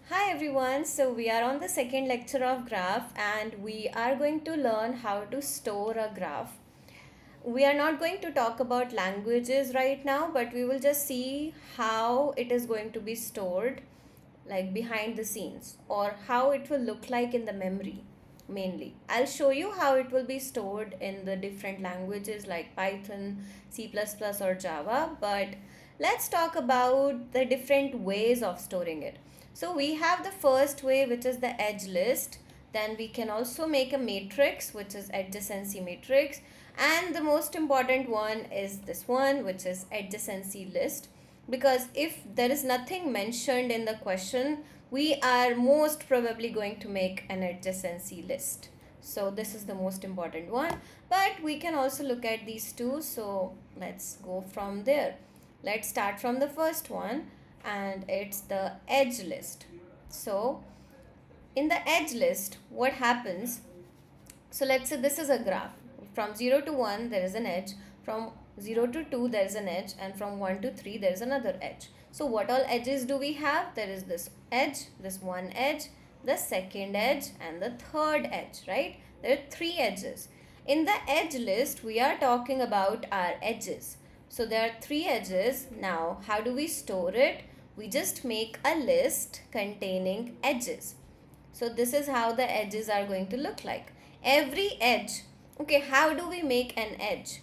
Hi everyone, so we are on the second lecture of graph and we are going to learn how to store a graph. We are not going to talk about languages right now, but we will just see how it is going to be stored, like behind the scenes, or how it will look like in the memory mainly. I'll show you how it will be stored in the different languages like Python, C++ or Java, but let's talk about the different ways of storing it. So we have the first way, which is the edge list. Then we can also make a matrix, which is adjacency matrix. And the most important one is this one, which is adjacency list. Because if there is nothing mentioned in the question, we are most probably going to make an adjacency list. So this is the most important one. But we can also look at these two. So let's go from there. Let's start from the first one, and it's the edge list. So in the edge list, what happens? So let's say this is a graph. From 0 to 1, there is an edge. From 0 to 2, there is an edge. And from 1 to 3, there is another edge. So what all edges do we have? There is this edge, this one edge, the second edge, and the third edge, right? There are three edges. In the edge list, we are talking about our edges. So there are three edges. Now, how do we store it? We just make a list containing edges. So this is how the edges are going to look like. Every edge. Okay, how do we make an edge?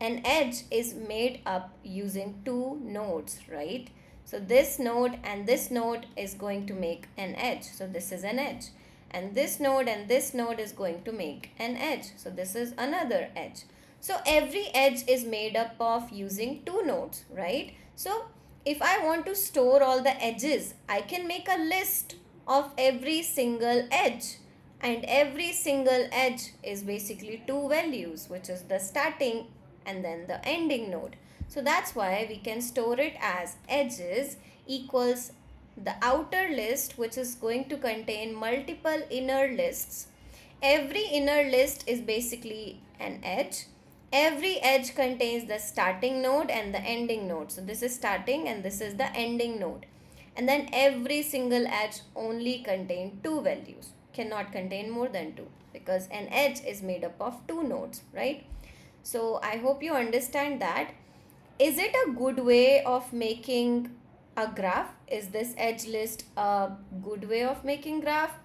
An edge is made up using two nodes, right? So this node and this node is going to make an edge. So this is an edge. And this node is going to make an edge. So this is another edge. So every edge is made up of using two nodes, right? So if I want to store all the edges, I can make a list of every single edge, and every single edge is basically two values, which is the starting and then the ending node. So that's why we can store it as edges equals the outer list, which is going to contain multiple inner lists. Every inner list is basically an edge. Every edge contains the starting node and the ending node. So this is starting and this is the ending node. And then every single edge only contain two values, cannot contain more than two, because an edge is made up of two nodes, right? So I hope you understand that. Is it a good way of making a graph? Is this edge list a good way of making graph?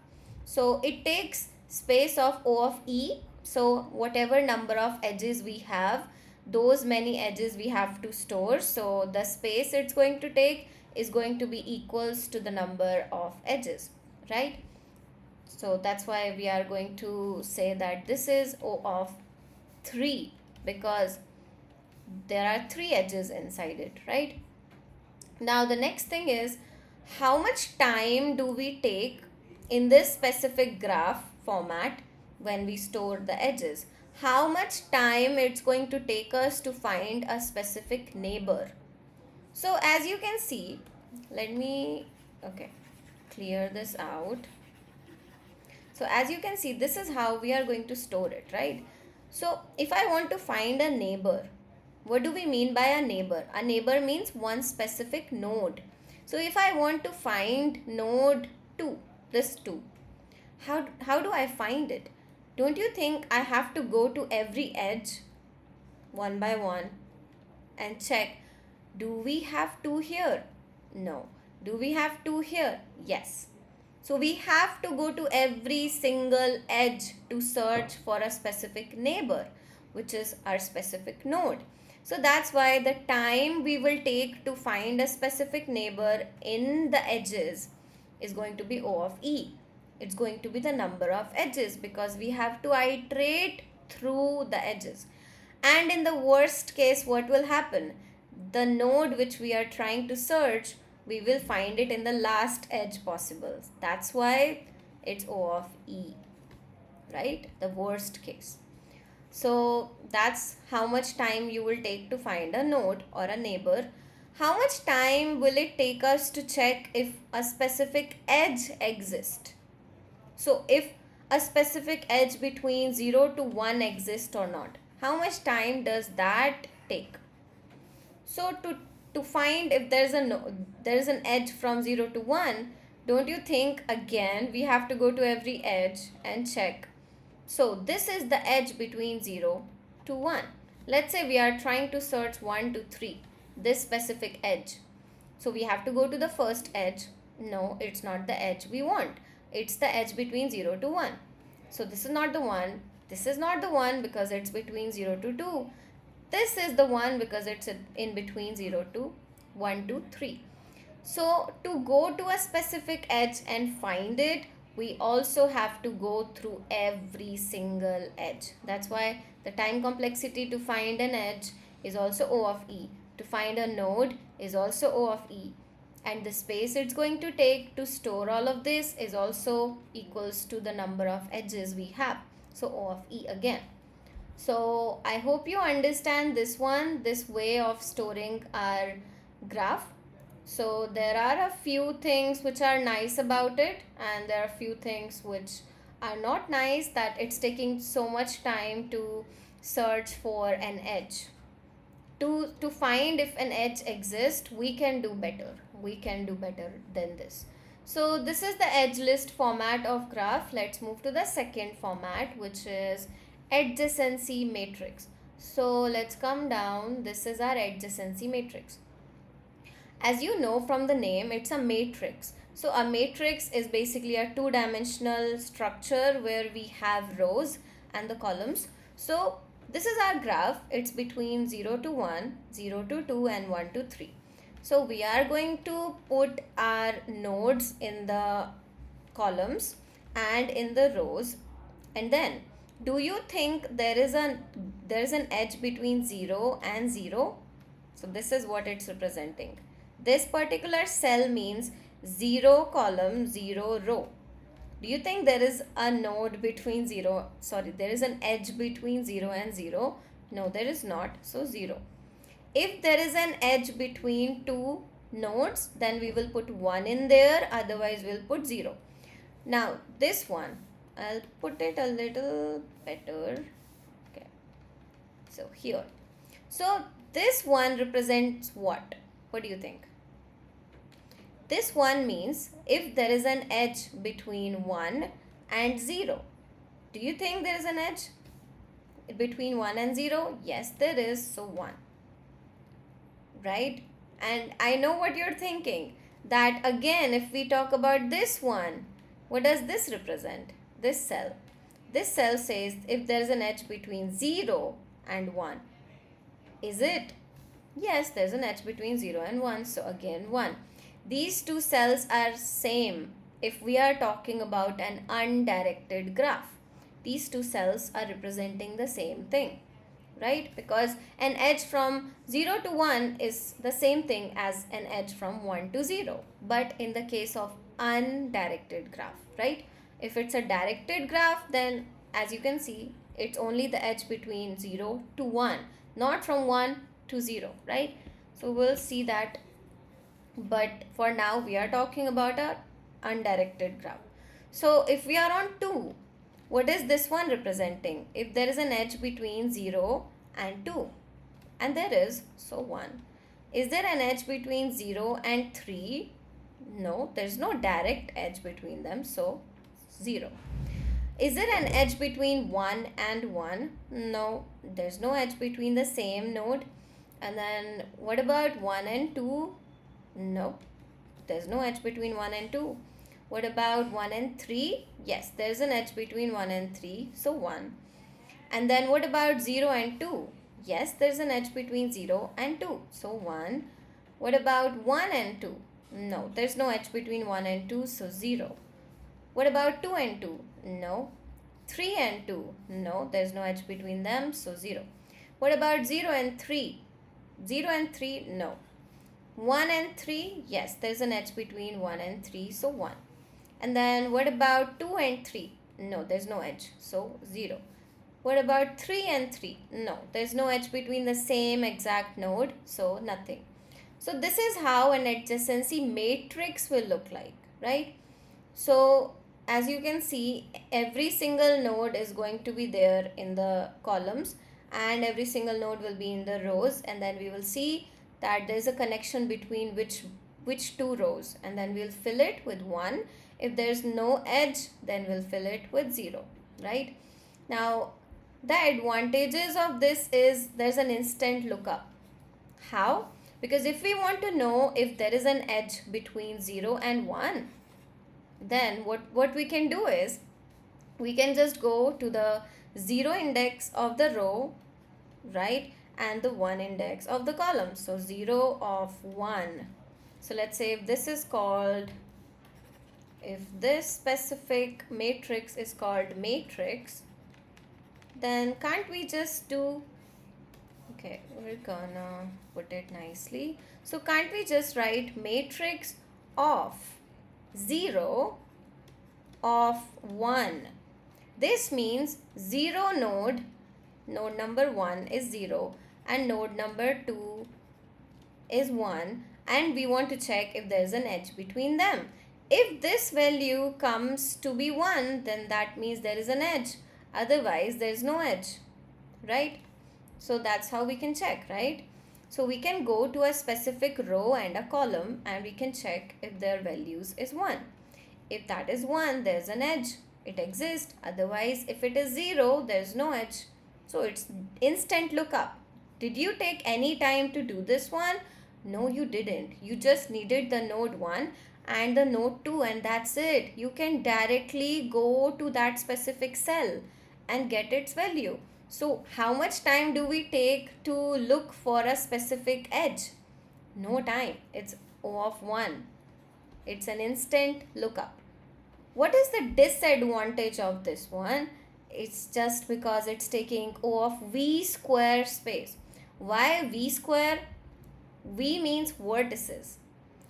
So it takes space of O of E. So whatever number of edges we have, those many edges we have to store. So the space it's going to take is going to be equals to the number of edges, right? So that's why we are going to say that this is O of 3, because there are three edges inside it, right? Now the next thing is, how much time do we take in this specific graph format when we store the edges? How much time it's going to take us to find a specific neighbor? So as you can see, let me, okay, clear this out. So as you can see, this is how we are going to store it, right? So if I want to find a neighbor, what do we mean by a neighbor? A neighbor means one specific node. So if I want to find node 2, this 2, how do I find it? Don't you think I have to go to every edge one by one and check, do we have 2 here? No. Do we have 2 here? Yes. So we have to go to every single edge to search for a specific neighbor, which is our specific node. So that's why the time we will take to find a specific neighbor in the edges is going to be O of E. It's going to be the number of edges, because we have to iterate through the edges. And in the worst case, what will happen? The node which we are trying to search, we will find it in the last edge possible. That's why it's O of E, right? The worst case. So that's how much time you will take to find a node or a neighbor. How much time will it take us to check if a specific edge exists? So if a specific edge between 0 to 1 exists or not, how much time does that take? So to find if there is an edge from 0 to 1, Don't you think again we have to go to every edge and check? So this is the edge between 0 to 1. Let's say we are trying to search 1 to 3, this specific edge. So we have to go to the first edge. No, it's not the edge we want. It's the edge between 0 to 1. So this is not the one. This is not the one because it's between 0 to 2. This is the one because it's in between 0 to 1 to 3. So to go to a specific edge and find it, we also have to go through every single edge. That's why the time complexity to find an edge is also O of E. To find a node is also O of E. And the space it's going to take to store all of this is also equals to the number of edges we have. So O of E again. So I hope you understand this one, this way of storing our graph. So there are a few things which are nice about it, and there are a few things which are not nice, that it's taking so much time to search for an edge. To find if an edge exists, we can do better. We can do better than this. So this is the edge list format of graph. Let's move to the second format, which is adjacency matrix. So let's come down. This is our adjacency matrix. As you know from the name, it's a matrix. So a matrix is basically a two-dimensional structure where we have rows and the columns. So this is our graph. It's between 0 to 1, 0 to 2 and 1 to 3. So we are going to put our nodes in the columns and in the rows. And then, do you think there is an edge between 0 and 0? So this is what it's representing. This particular cell means 0 column, 0 row. Do you think there is a node between there is an edge between 0 and 0? No, there is not. So 0. If there is an edge between two nodes, then we will put 1 in there, otherwise we'll put 0. Now this one, I'll put it a little better. Okay. So here. So this one represents what? What do you think? This one means if there is an edge between 1 and 0. Do you think there is an edge between 1 and 0? Yes, there is. So 1. Right? And I know what you're thinking. That again, if we talk about this one, what does this represent? This cell. This cell says if there is an edge between 0 and 1. Is it? Yes, there's an edge between 0 and 1. So again 1. These two cells are same if we are talking about an undirected graph. These two cells are representing the same thing, right? Because an edge from 0 to 1 is the same thing as an edge from 1 to 0. But in the case of undirected graph, right? If it's a directed graph, then as you can see, it's only the edge between 0 to 1, not from 1 to 0, right? So we'll see that. But for now, we are talking about a undirected graph. So if we are on 2, what is this one representing? If there is an edge between 0 and 2, and there is, so 1. Is there an edge between 0 and 3? No, there is no direct edge between them, so 0. Is there an edge between 1 and 1? No, there's no edge between the same node. And then what about 1 and 2? No, there's no edge between 1 and 2. What about 1 and 3? Yes, there's an edge between 1 and 3, so 1. And then what about 0 and 2? Yes, there's an edge between 0 and 2, so 1. What about 1 and 2? No, there's no edge between 1 and 2, so 0. What about 2 and 2? No. 3 and 2? No, there's no edge between them, so 0. What about 0 and 3? 0 and 3? No. 1 and 3? Yes, there's an edge between 1 and 3, so 1. And then what about 2 and 3? No, there's no edge, so 0. What about 3 and 3? No, there's no edge between the same exact node, so nothing. So this is how an adjacency matrix will look like, right? So as you can see, every single node is going to be there in the columns and every single node will be in the rows, and then we will see that there is a connection between which which two rows, and then we'll fill it with 1. If there's no edge, then we'll fill it with 0, right? Now, the advantages of this is there's an instant lookup. How? Because if we want to know if there is an edge between 0 and 1, then what we can do is we can just go to the 0 index of the row, right, and the 1 index of the column. So 0 of 1. So let's say if this is called, if this specific matrix is called matrix, then can't we just do, okay, we're gonna put it nicely. So can't we just write matrix of 0 of 1? This means 0 node number 1 is 0 and node number 2 is 1, and we want to check if there is an edge between them. If this value comes to be 1, then that means there is an edge. Otherwise, there is no edge, right? So that's how we can check, right? So we can go to a specific row and a column and we can check if their values is 1. If that is 1, there's an edge. It exists. Otherwise, if it is 0, there's no edge. So it's instant lookup. Did you take any time to do this one? No, you didn't. You just needed the node 1 and the node 2, and that's it. You can directly go to that specific cell and get its value. So how much time do we take to look for a specific edge? No time. It's O of 1. It's an instant lookup. What is the disadvantage of this one? It's just because it's taking O of V square space. Why V square? V means vertices.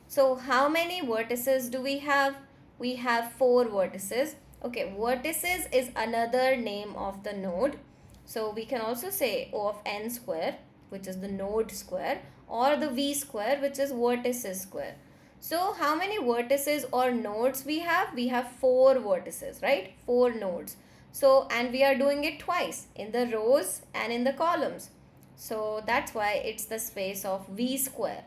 So how many vertices do we have? We have 4 vertices. Okay, vertices is another name of the node. So we can also say O of n square, which is the node square, or the V square, which is vertices square. So how many vertices or nodes we have? We have 4 vertices, right? 4 nodes. So, and we are doing it twice in the rows and in the columns. So that's why it's the space of V square.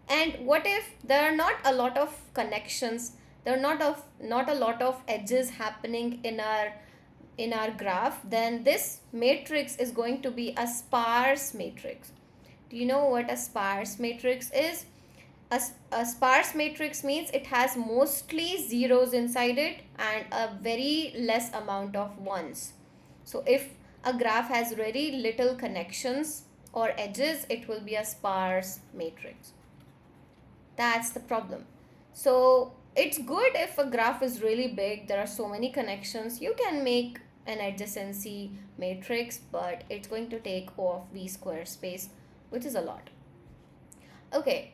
And what if there are not a lot of connections? There are not a lot of edges happening in our graph. Then this matrix is going to be a sparse matrix. Do you know what a sparse matrix is? A sparse matrix means it has mostly zeros inside it and a very less amount of ones. So if a graph has very little connections or edges, it will be a sparse matrix. That's the problem. So it's good if a graph is really big, there are so many connections, you can make an adjacency matrix, but it's going to take O of V square space, which is a lot. Okay,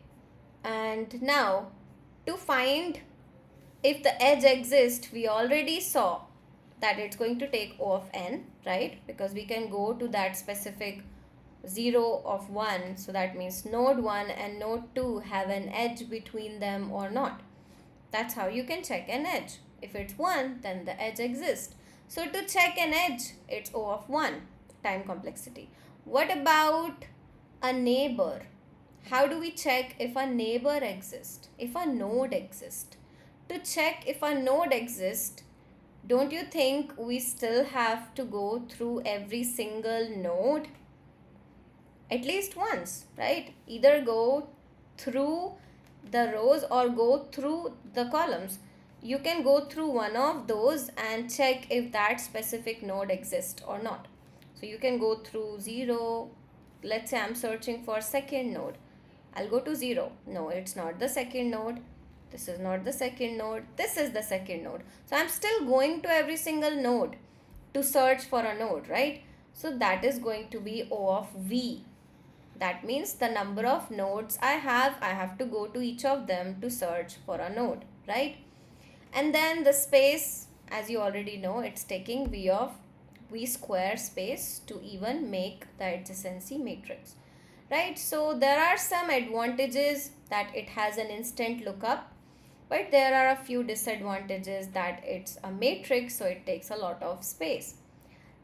and now to find if the edge exists, we already saw that it's going to take O of n, right? Because we can go to that specific 0 of 1. So that means node 1 and node 2 have an edge between them or not. That's how you can check an edge. If it's 1, then the edge exists. So to check an edge, it's O of 1, time complexity. What about a neighbor? How do we check if a neighbor exists, if a node exists? To check if a node exists, don't you think we still have to go through every single node? At least once, right? Either go through the rows or go through the columns. You can go through one of those and check if that specific node exists or not. So you can go through 0. Let's say I'm searching for second node. I'll go to 0. No, it's not the second node. This is not the second node. This is the second node. So I'm still going to every single node to search for a node, right? So that is going to be O of V. That means the number of nodes I have to go to each of them to search for a node, right? And then the space, as you already know, it's taking V of V square space to even make the adjacency matrix, right? So there are some advantages that it has an instant lookup, but there are a few disadvantages that it's a matrix, so it takes a lot of space.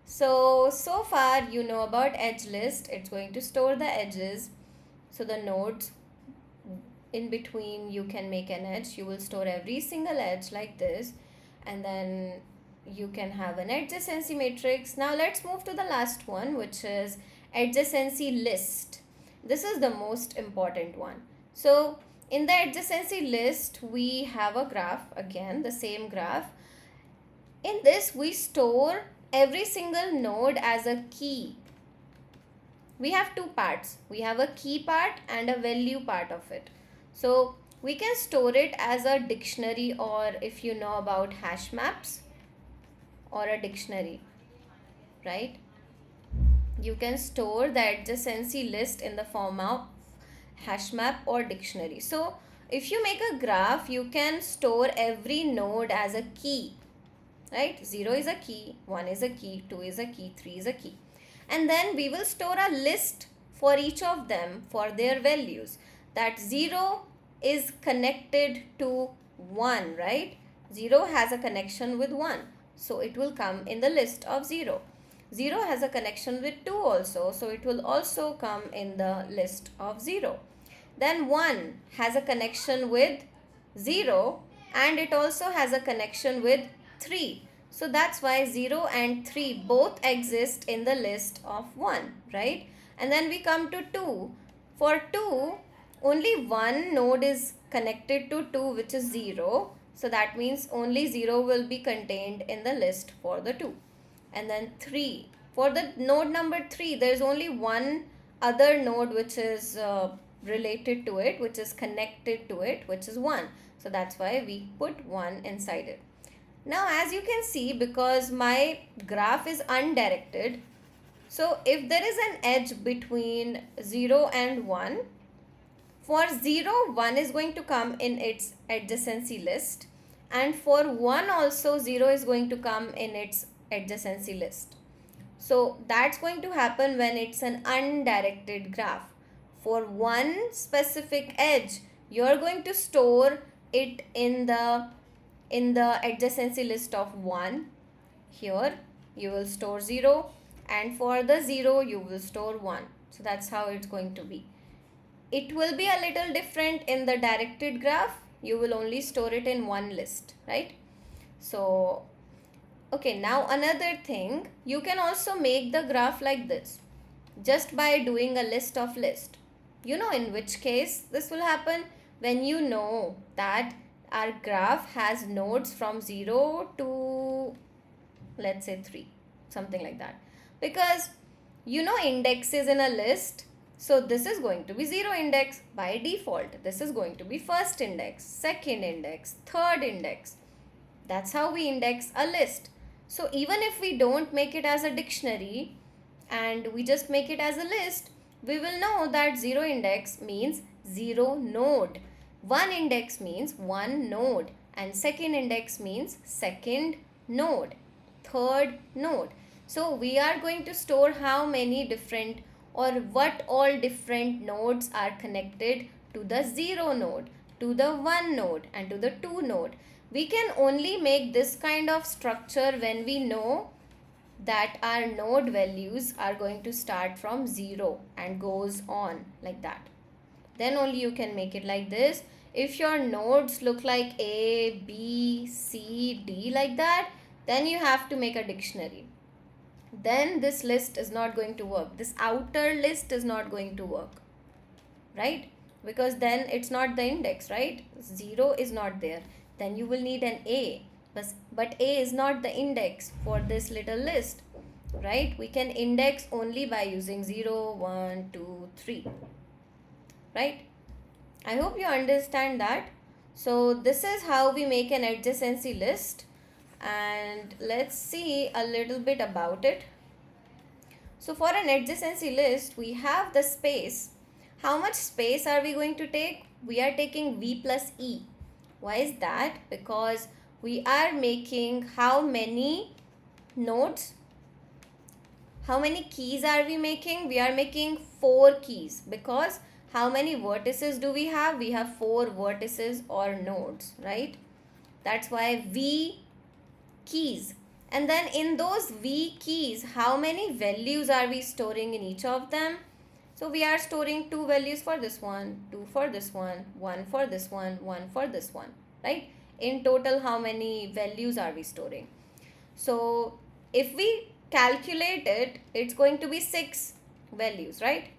So far you know about edge list. It's going to store the edges. So the nodes in between you can make an edge. You will store every single edge like this, and then you can have an adjacency matrix. Now let's move to the last one, which is adjacency list. This is the most important one. So in the adjacency list, we have a graph, again the same graph. In this, we store every single node as a key. We have two parts. We have a key part and a value part of it. So we can store it as a dictionary, or if you know about hash maps or a dictionary, right? You can store the adjacency list in the form of hash map or dictionary. So if you make a graph, you can store every node as a key, right? 0 is a key, 1 is a key, 2 is a key, 3 is a key. And then we will store a list for each of them for their values. That 0 is connected to 1, right? 0 has a connection with 1, so it will come in the list of 0. 0 has a connection with 2 also, so it will also come in the list of 0. Then 1 has a connection with 0 and it also has a connection with 3. So that's why 0 and 3 both exist in the list of 1, right? And then we come to 2. For 2, only one node is connected to 2, which is 0. So that means only 0 will be contained in the list for the 2. And then 3. For the node number 3, there is only one other node which is related to it, which is connected to it, which is 1. So that's why we put 1 inside it. Now as you can see, because my graph is undirected, so if there is an edge between 0 and 1, for 0, 1 is going to come in its adjacency list, and for 1 also 0 is going to come in its adjacency list. So that's going to happen when it's an undirected graph. For one specific edge, you're going to store it in the adjacency list of 1. Here you will store 0, and for the 0 you will store 1. So that's how it's going to be. It will be a little different in the directed graph. You will only store it in one list, right? So okay, now another thing, you can also make the graph like this just by doing a list of list. You know in which case this will happen? When you know that our graph has nodes from 0 to, let's say, 3, something like that. Because you know indexes in a list, so this is going to be 0 index by default. This is going to be first index, second index, third index. That's how we index a list. So even if we don't make it as a dictionary and we just make it as a list, we will know that 0 index means 0 node. 1 index means 1 node, and second index means second node, third node. So we are going to store how many different or what all different nodes are connected to the 0 node, to the 1 node, and to the 2 node. We can only make this kind of structure when we know that our node values are going to start from 0 and goes on like that. Then only you can make it like this. If your nodes look like A, B, C, D like that, then you have to make a dictionary. Then this list is not going to work. This outer list is not going to work, right? Because then it's not the index, right? 0 is not there. Then you will need an A. But A is not the index for this little list, right? We can index only by using 0, 1, 2, 3, right? I hope you understand that. So this is how we make an adjacency list, and let's see a little bit about it. So for an adjacency list, we have the space. How much space are we going to take? We are taking V plus E. Why is that? Because we are making how many nodes? How many keys are we making? We are making 4 keys, because how many vertices do we have? We have 4 vertices or nodes, right? That's why V keys. And then in those V keys, how many values are we storing in each of them? So we are storing 2 values for this one, 2 for this one for this one for this one, right? In total, how many values are we storing? So if we calculate it, it's going to be 6 values, right?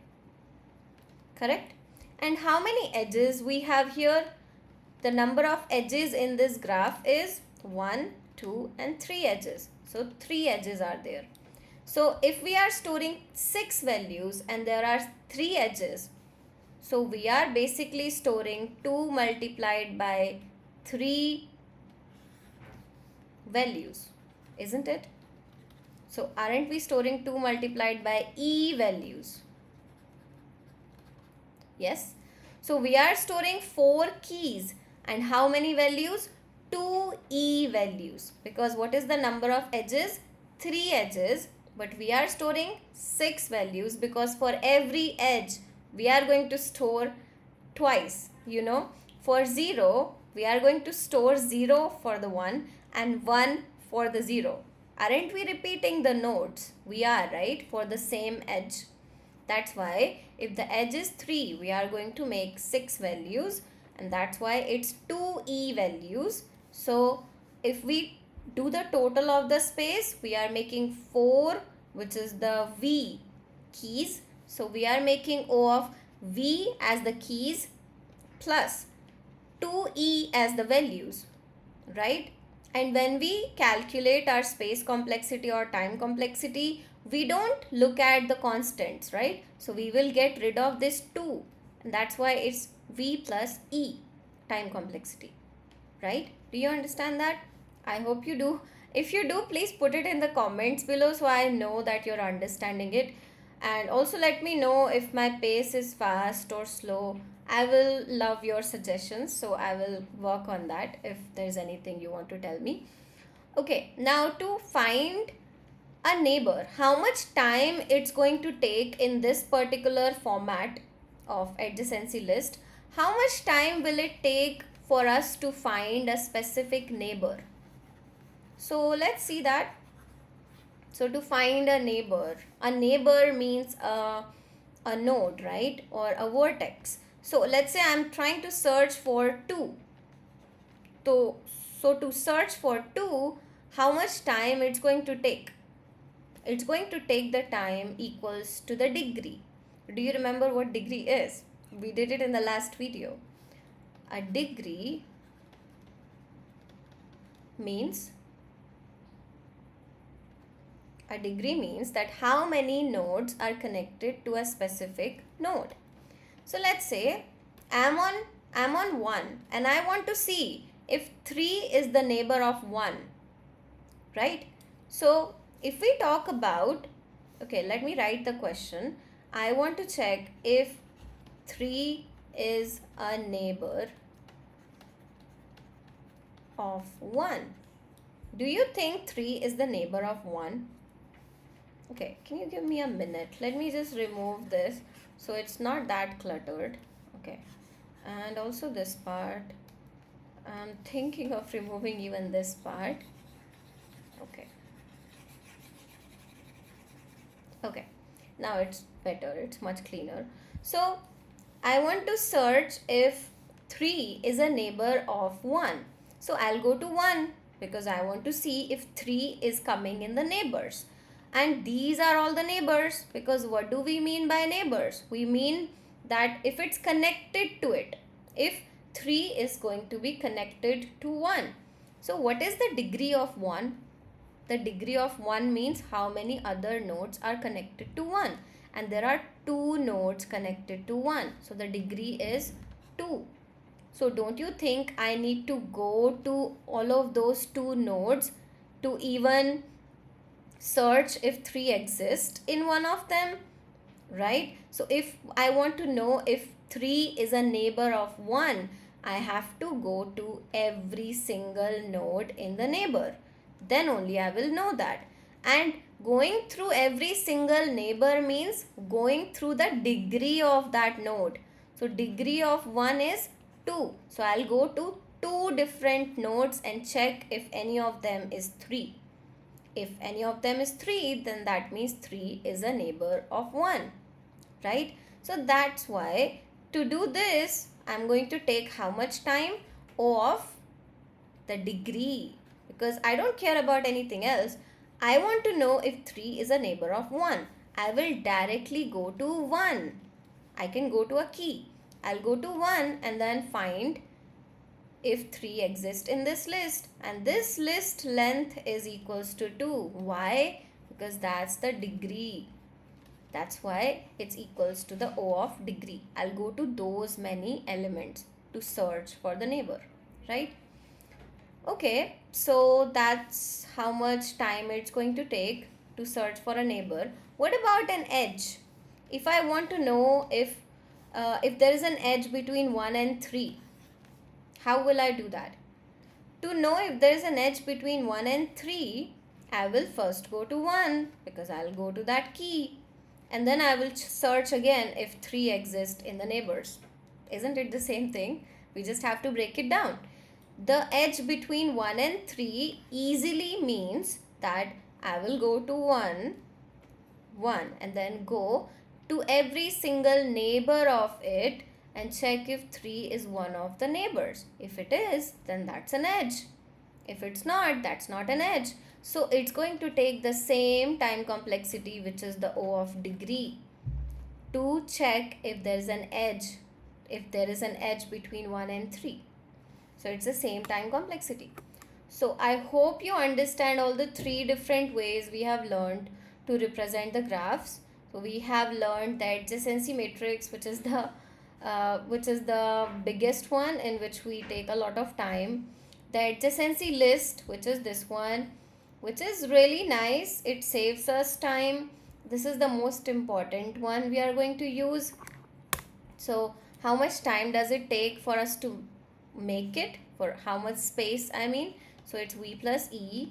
Correct? And how many edges we have here? The number of edges in this graph is 1, 2 and 3 edges. So 3 edges are there. So if we are storing 6 values and there are 3 edges, so we are basically storing 2 multiplied by 3 values, isn't it? So aren't we storing 2 multiplied by e values? Yes. So we are storing 4 keys and how many values? 2 e values, because what is the number of edges? 3 edges, but we are storing 6 values because for every edge we are going to store twice. You know, for 0 we are going to store 0 for the 1 and 1 for the 0. Aren't we repeating the nodes? We are, right, for the same edge. That's why if the edge is 3, we are going to make 6 values, and that's why it's 2 e values. So if we do the total of the space, we are making 4, which is the v keys. So we are making O of v as the keys plus 2e as the values, right? And when we calculate our space complexity or time complexity, we don't look at the constants, right? So we will get rid of this 2, and that's why it's v plus e, time complexity, right? Do you understand that? I hope you do. If you do, please put it in the comments below so I know that you're understanding it. And also let me know if my pace is fast or slow. I will love your suggestions, so I will work on that if there's anything you want to tell me. Okay, now to find a neighbor, how much time it's going to take in this particular format of adjacency list, how much time will it take for us to find a specific neighbor? So let's see that. So to find a neighbor means a node, right, or a vertex. So let's say I'm trying to search for 2. So to search for 2, how much time it's going to take? It's going to take the time equals to the degree. Do you remember what degree is? We did it in the last video. A degree means that how many nodes are connected to a specific node. So let's say I'm on 1 and I want to see if 3 is the neighbor of 1, right? So if we talk about, okay, let me write the question. I want to check if 3 is a neighbor of 1. Do you think 3 is the neighbor of 1? Okay, can you give me a minute? Let me just remove this so it's not that cluttered. Okay, and also this part. I'm thinking of removing even this part. Okay. Okay, now it's better, it's much cleaner. So I want to search if 3 is a neighbor of 1. So I'll go to 1 because I want to see if 3 is coming in the neighbors. And these are all the neighbors, because what do we mean by neighbors? We mean that if it's connected to it, if 3 is going to be connected to 1. So what is the degree of 1? The degree of 1 means how many other nodes are connected to 1. And there are 2 nodes connected to 1. So the degree is 2. So don't you think I need to go to all of those 2 nodes to even search if 3 exists in one of them, right? So if I want to know if 3 is a neighbor of 1, I have to go to every single node in the neighbor. Then only I will know that. And going through every single neighbor means going through the degree of that node. So degree of 1 is 2. So I'll go to 2 different nodes and check if any of them is 3. If any of them is 3, then that means 3 is a neighbor of 1, right? So that's why to do this, I'm going to take how much time? O of the degree, because I don't care about anything else. I want to know if 3 is a neighbor of 1. I will directly go to 1. I can go to a key. I'll go to 1 and then find if 3 exists in this list, and this list length is equals to 2. Why? Because that's the degree. That's why it's equals to the O of degree. I'll go to those many elements to search for the neighbor, right? Okay, so that's how much time it's going to take to search for a neighbor. What about an edge? If I want to know if there is an edge between 1 and 3, how will I do that? To know if there is an edge between 1 and 3, I will first go to 1 because I'll go to that key. And then I will search again if 3 exists in the neighbors. Isn't it the same thing? We just have to break it down. The edge between 1 and 3 easily means that I will go to 1, and then go to every single neighbor of it and check if 3 is one of the neighbors. If it is, then that's an edge. If it's not, that's not an edge. So it's going to take the same time complexity, which is the O of degree, to check if there is an edge, between 1 and 3. So it's the same time complexity. So I hope you understand all the 3 different ways we have learned to represent the graphs. So we have learned the adjacency matrix, which is the biggest one, in which we take a lot of time. The adjacency list, which is this one, which is really nice. It saves us time. This is the most important one we are going to use. So how much time does it take for us to make it? For how much space, I mean? So it's V plus E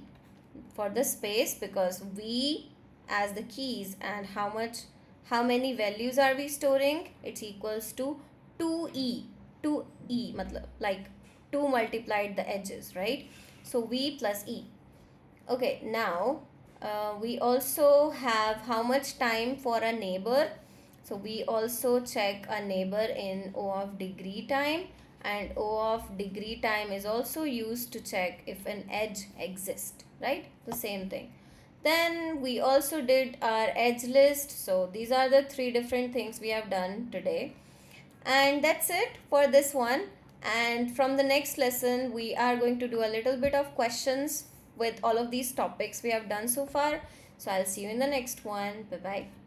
for the space, because V as the keys, and how many values are we storing? It's equals to 2E. 2E matlab like 2 multiplied the edges, right? So V plus E. Okay, now we also have how much time for a neighbor. So we also check a neighbor in O of degree time, and O of degree time is also used to check if an edge exists, right? The same thing. Then we also did our edge list. So these are the 3 different things we have done today. And that's it for this one. And from the next lesson, we are going to do a little bit of questions with all of these topics we have done so far. So I'll see you in the next one. Bye bye.